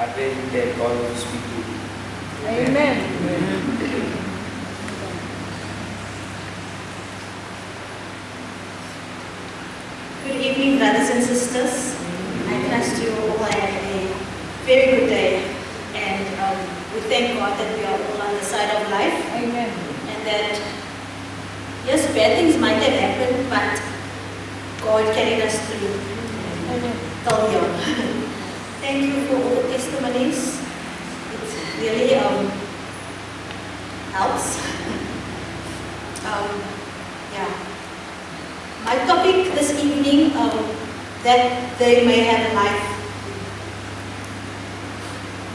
I pray that God will speak to you. Amen. Good evening, brothers and sisters. I trust you all had a very good day, and we thank God that we are all on the side of life, Amen. and that, yes, bad things might have happened, but God carried us through till here. Thank you for all the testimonies. It really helps. Yeah. My topic this evening, that they may have life.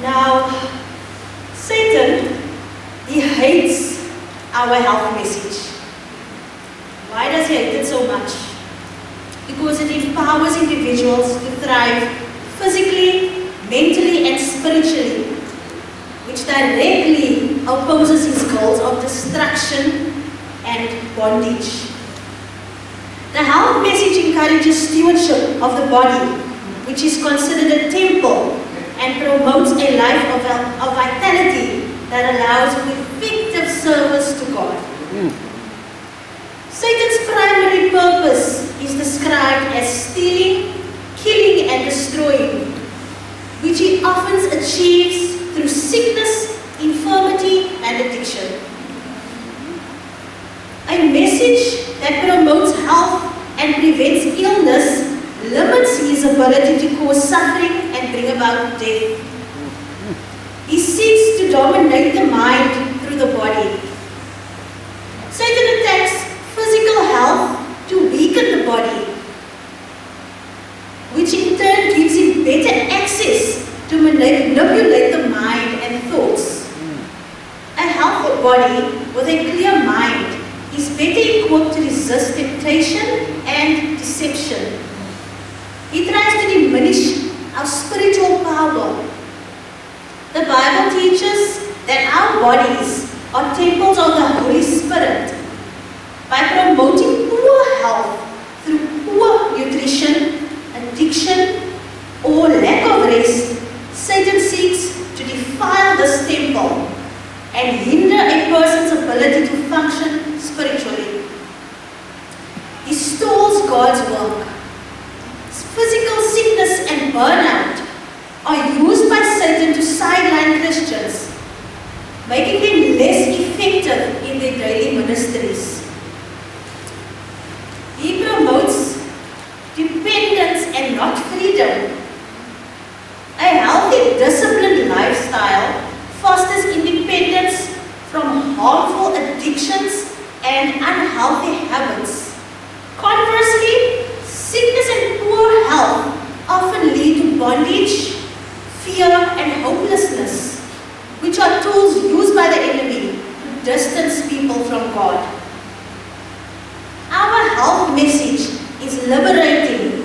Now, Satan, he hates our health message. Why does he hate it so much? Because it empowers individuals to thrive physically, mentally, and spiritually, which directly opposes his goals of destruction and bondage. The health message encourages stewardship of the body, which is considered a temple, and promotes a life of vitality that allows effective service to God. Satan's primary purpose is described as stealing, killing, and destroying, which he often achieves through sickness, infirmity, and addiction. A message that promotes health and prevents illness limits his ability to cause suffering and bring about death. He seeks to dominate the mind through the body. Satan attacks physical health to weaken the body, which in turn gives him better access to manipulate the mind and thoughts. A healthy body with a clear mind is better equipped to resist temptation and deception. He tries to diminish our spiritual power. The Bible teaches that our bodies are temples of the Holy Spirit. By promoting poor health through poor nutrition, addiction, or lack of rest, Satan seeks to defile this temple and hinder a person's ability to function spiritually. He stalls God's work. Physical sickness and burnout are used by Satan to sideline Christians, making them less effective in their daily ministries. He promotes dependence and not freedom. A healthy, disciplined lifestyle fosters independence from harmful addictions and unhealthy habits. Conversely, sickness and poor health often lead to bondage, fear, and hopelessness, which are tools used by the enemy to distance people from God. Our health message is liberating.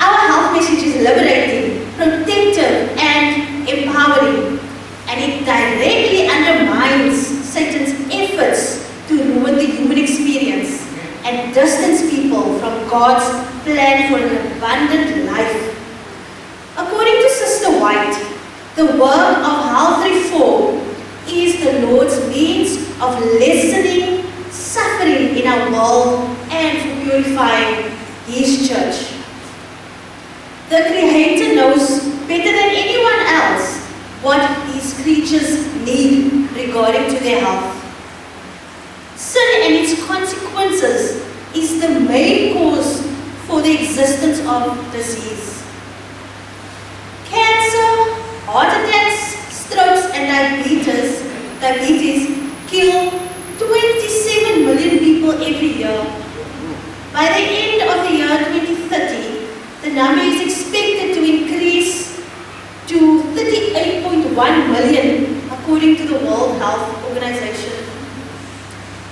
Our health message is liberating, protective, and empowering, and it directly undermines Satan's efforts to ruin the human experience and distance people from God's plan for an abundant life. According to Sister White, the work of health reform is the Lord's means of lessening suffering in our world and for purifying His church. The Creator knows better than anyone else what His creatures need regarding to their health. Sin and its consequences is the main cause for the existence of disease. Cancer, heart attacks, strokes, and diabetes kill 27 million people every year. By the end of the year 2030, the number is expected to increase to 38.1 million according to the World Health Organization.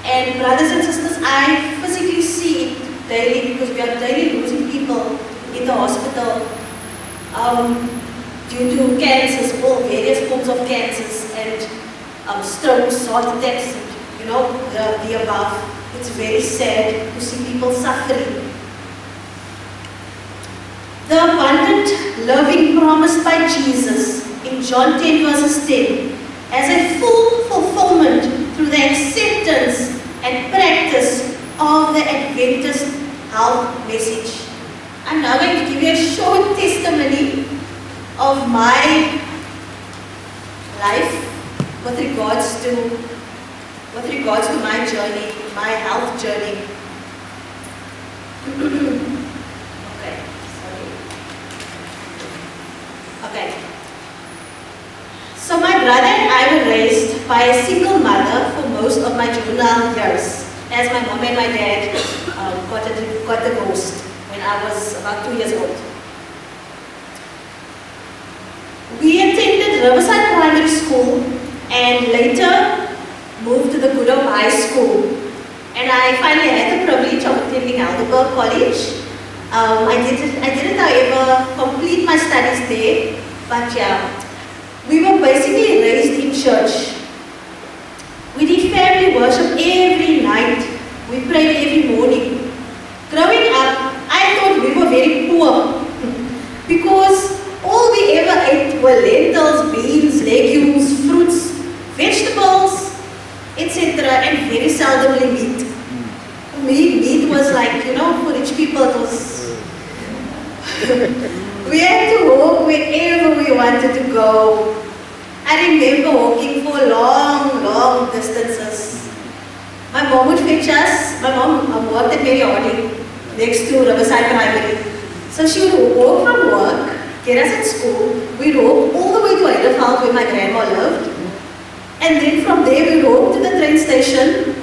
And brothers and sisters, I physically see it daily because we are daily losing people in the hospital due to cancers, all various forms of cancers and strokes, heart attacks, the above. It's very sad to see people suffering. The abundant loving promised by Jesus in John 10 verses 10 as a full fulfillment through the acceptance and practice of the Adventist health message. I'm now going to give you a short testimony of my life with regards to my journey, my health journey. Okay. So my brother and I were raised by a single mother for most of my juvenile years, as my mom and my dad got divorced when I was about 2 years old. We attended Riverside Primary School and later moved to the Good Hope High School. And I finally had the privilege of attending Helderberg College. I didn't however complete my studies there, but yeah, we were basically raised in church. We did family worship every night. We prayed every morning. Growing up, I thought we were very poor because all we ever ate were lentils, beans, legumes, fruits, vegetables, etc. and very seldomly meat. For me, meat was like, for rich people it was... We had to walk wherever we wanted to go. I remember walking for long, long distances. My mom would fetch us. My mom worked at Mary Harding next to Riverside Primary. So she would walk from work, get us at school. We'd walk all the way to Heidelberg where my grandma lived. And then from there we'd walk to the train station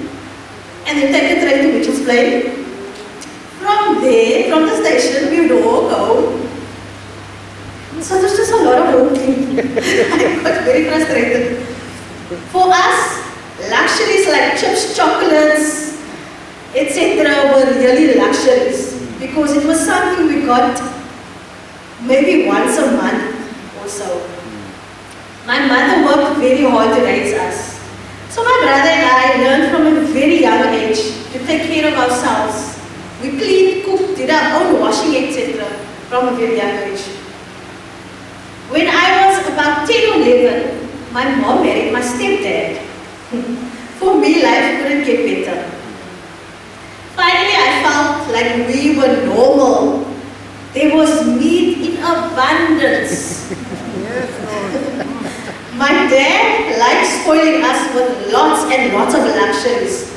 and then take the train to Mitchell's Plain. From there, from the station, we would walk home. So there was just a lot of walking. I got very frustrated. For us, luxuries like chips, chocolates, etc. were really luxuries because it was something we got maybe once a month or so. My mother worked very hard to raise us. So my brother and I learned from a very young age to take care of ourselves. We cleaned, cooked, did our own washing, etc. from a very young age. When I was about 10 or 11, my mom married my stepdad. For me, life couldn't get better. Finally, I felt like we were normal. There was meat in abundance. My dad liked spoiling us with lots and lots of luxuries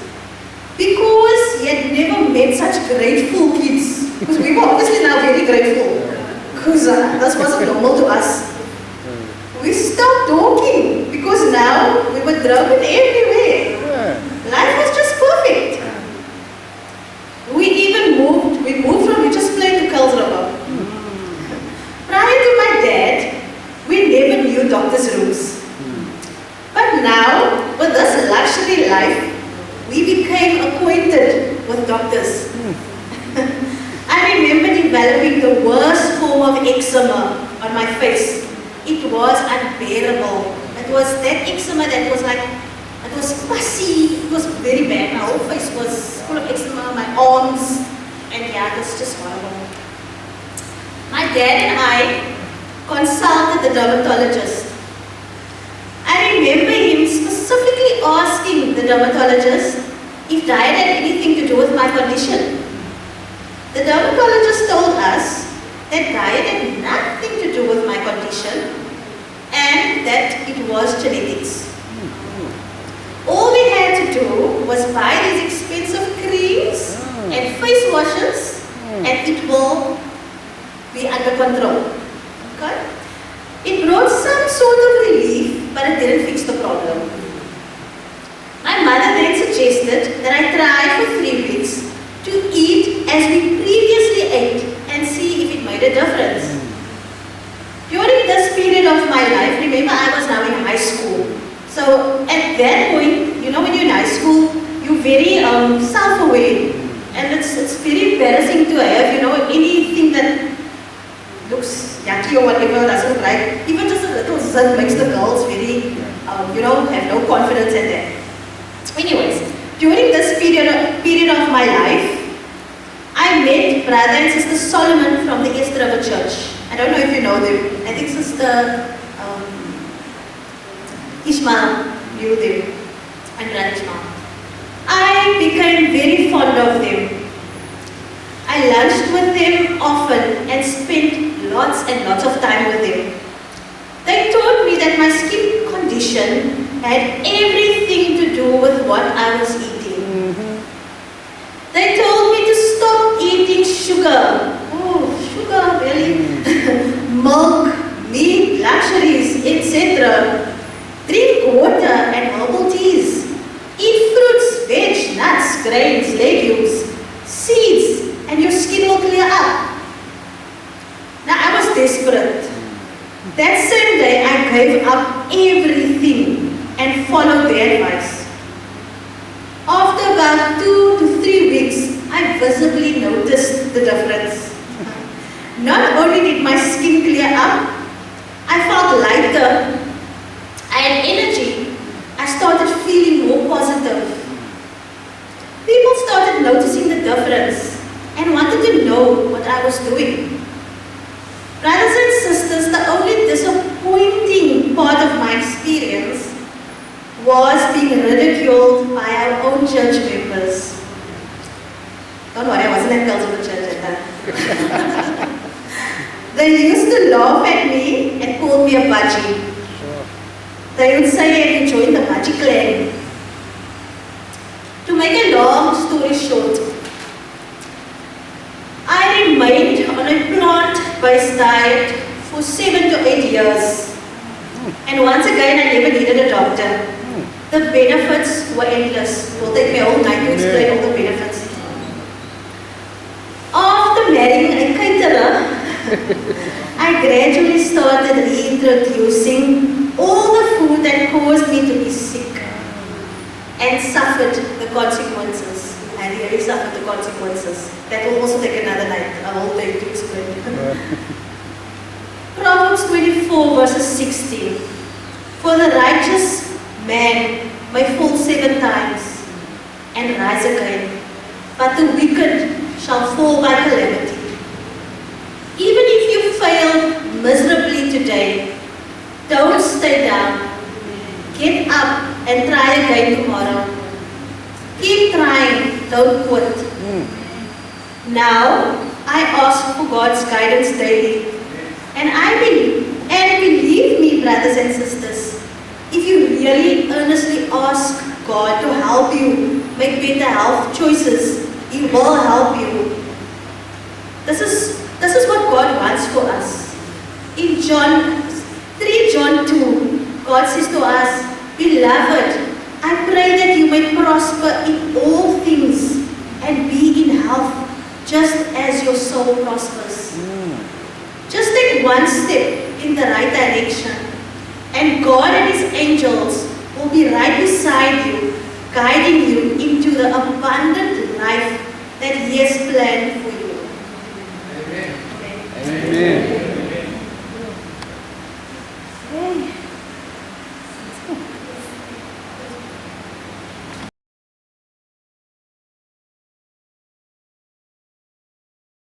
because he had never met such grateful kids. Because we were obviously now very grateful because this wasn't normal to us. We stopped talking because now we were driven everywhere. Life was just perfect. We moved from Mitchell's Plain to Kuilsriver. Prior to my dad, we never knew doctors' rooms. But now, with this luxury life, we became acquainted with doctors. I remember developing the worst form of eczema on my face. It was unbearable. It was that eczema that was like, it was fussy, it was very bad. My whole face was full of eczema, my arms, and yeah, it was just horrible. My dad and I consulted the dermatologist. I remember him specifically asking the dermatologist if diet had anything to do with my condition. The dermatologist told us that diet had nothing to do with my condition and that it was genetics. All we had to do was buy these expensive creams and face washes and it will be under control. Okay? It brought some sort of relief, but it didn't fix the problem. My mother then suggested that I try for 3 weeks to eat as we previously ate and see if it made a difference. During this period of my life, remember I was now in high school. So at that point, when you're in high school, you're very self-aware. And it's very embarrassing to have, anything that looks yucky or whatever, doesn't like. Even just a little zit makes the girls very, have no confidence in that. Anyways, during this period of my life, I I met Brother and Sister Solomon from the East River Church. I don't know if you know them. I think Sister Ishmael knew them, and Brother Ishmael. I became very fond of them. I lunched with them often and spent lots and lots of time with them. They told me that my skin condition had everything to do with what I was eating. They told me to stop eating sugar. Oh, sugar, really? Milk, meat, luxuries, etc. Drink water and herbal teas. Eat fruits, veg, nuts, grains, legumes, seeds, and your skin will clear up. Now I was desperate. That same day I gave up everything and followed their advice. After about 2 to 3 weeks, I visibly noticed the difference. Not only did my skin clear up, I felt lighter, I had energy, I started feeling more positive. People started noticing the difference and wanted to know what I was doing. Brothers and sisters, the only disappointing part of my experience was being ridiculed by our own church members. Don't worry, I wasn't at Cultural Church at that. They used to laugh at me and call me a budgie. They would say I joined the budgie clan. To make a long story short, I remained on a plant-based diet for 7 to 8 years. And once again, I never needed a doctor. The benefits were endless. It will take me all night to explain all the benefits. After marrying a caterer, I gradually started reintroducing all the food that caused me to be sick and suffered the consequences. I really suffered the consequences. That will also take another night, a whole day to explain. Proverbs 24 verses 16. For the righteous man may fall 7 times and rise again, but the wicked shall fall by calamity. Even if you failed miserably today, don't stay down. Get up and try again tomorrow. Keep trying, don't quit. Now, I ask for God's guidance daily. And believe me, brothers and sisters, if you really earnestly ask God to help you make better health choices, He will help you. This is what God wants for us. In 3 John 2, God says to us, Beloved, I pray that you may prosper in all things and be in health, just as your soul prospers. Just take one step in the right direction, and God and His angels will be right beside you, guiding you into the abundant life that He has planned for you.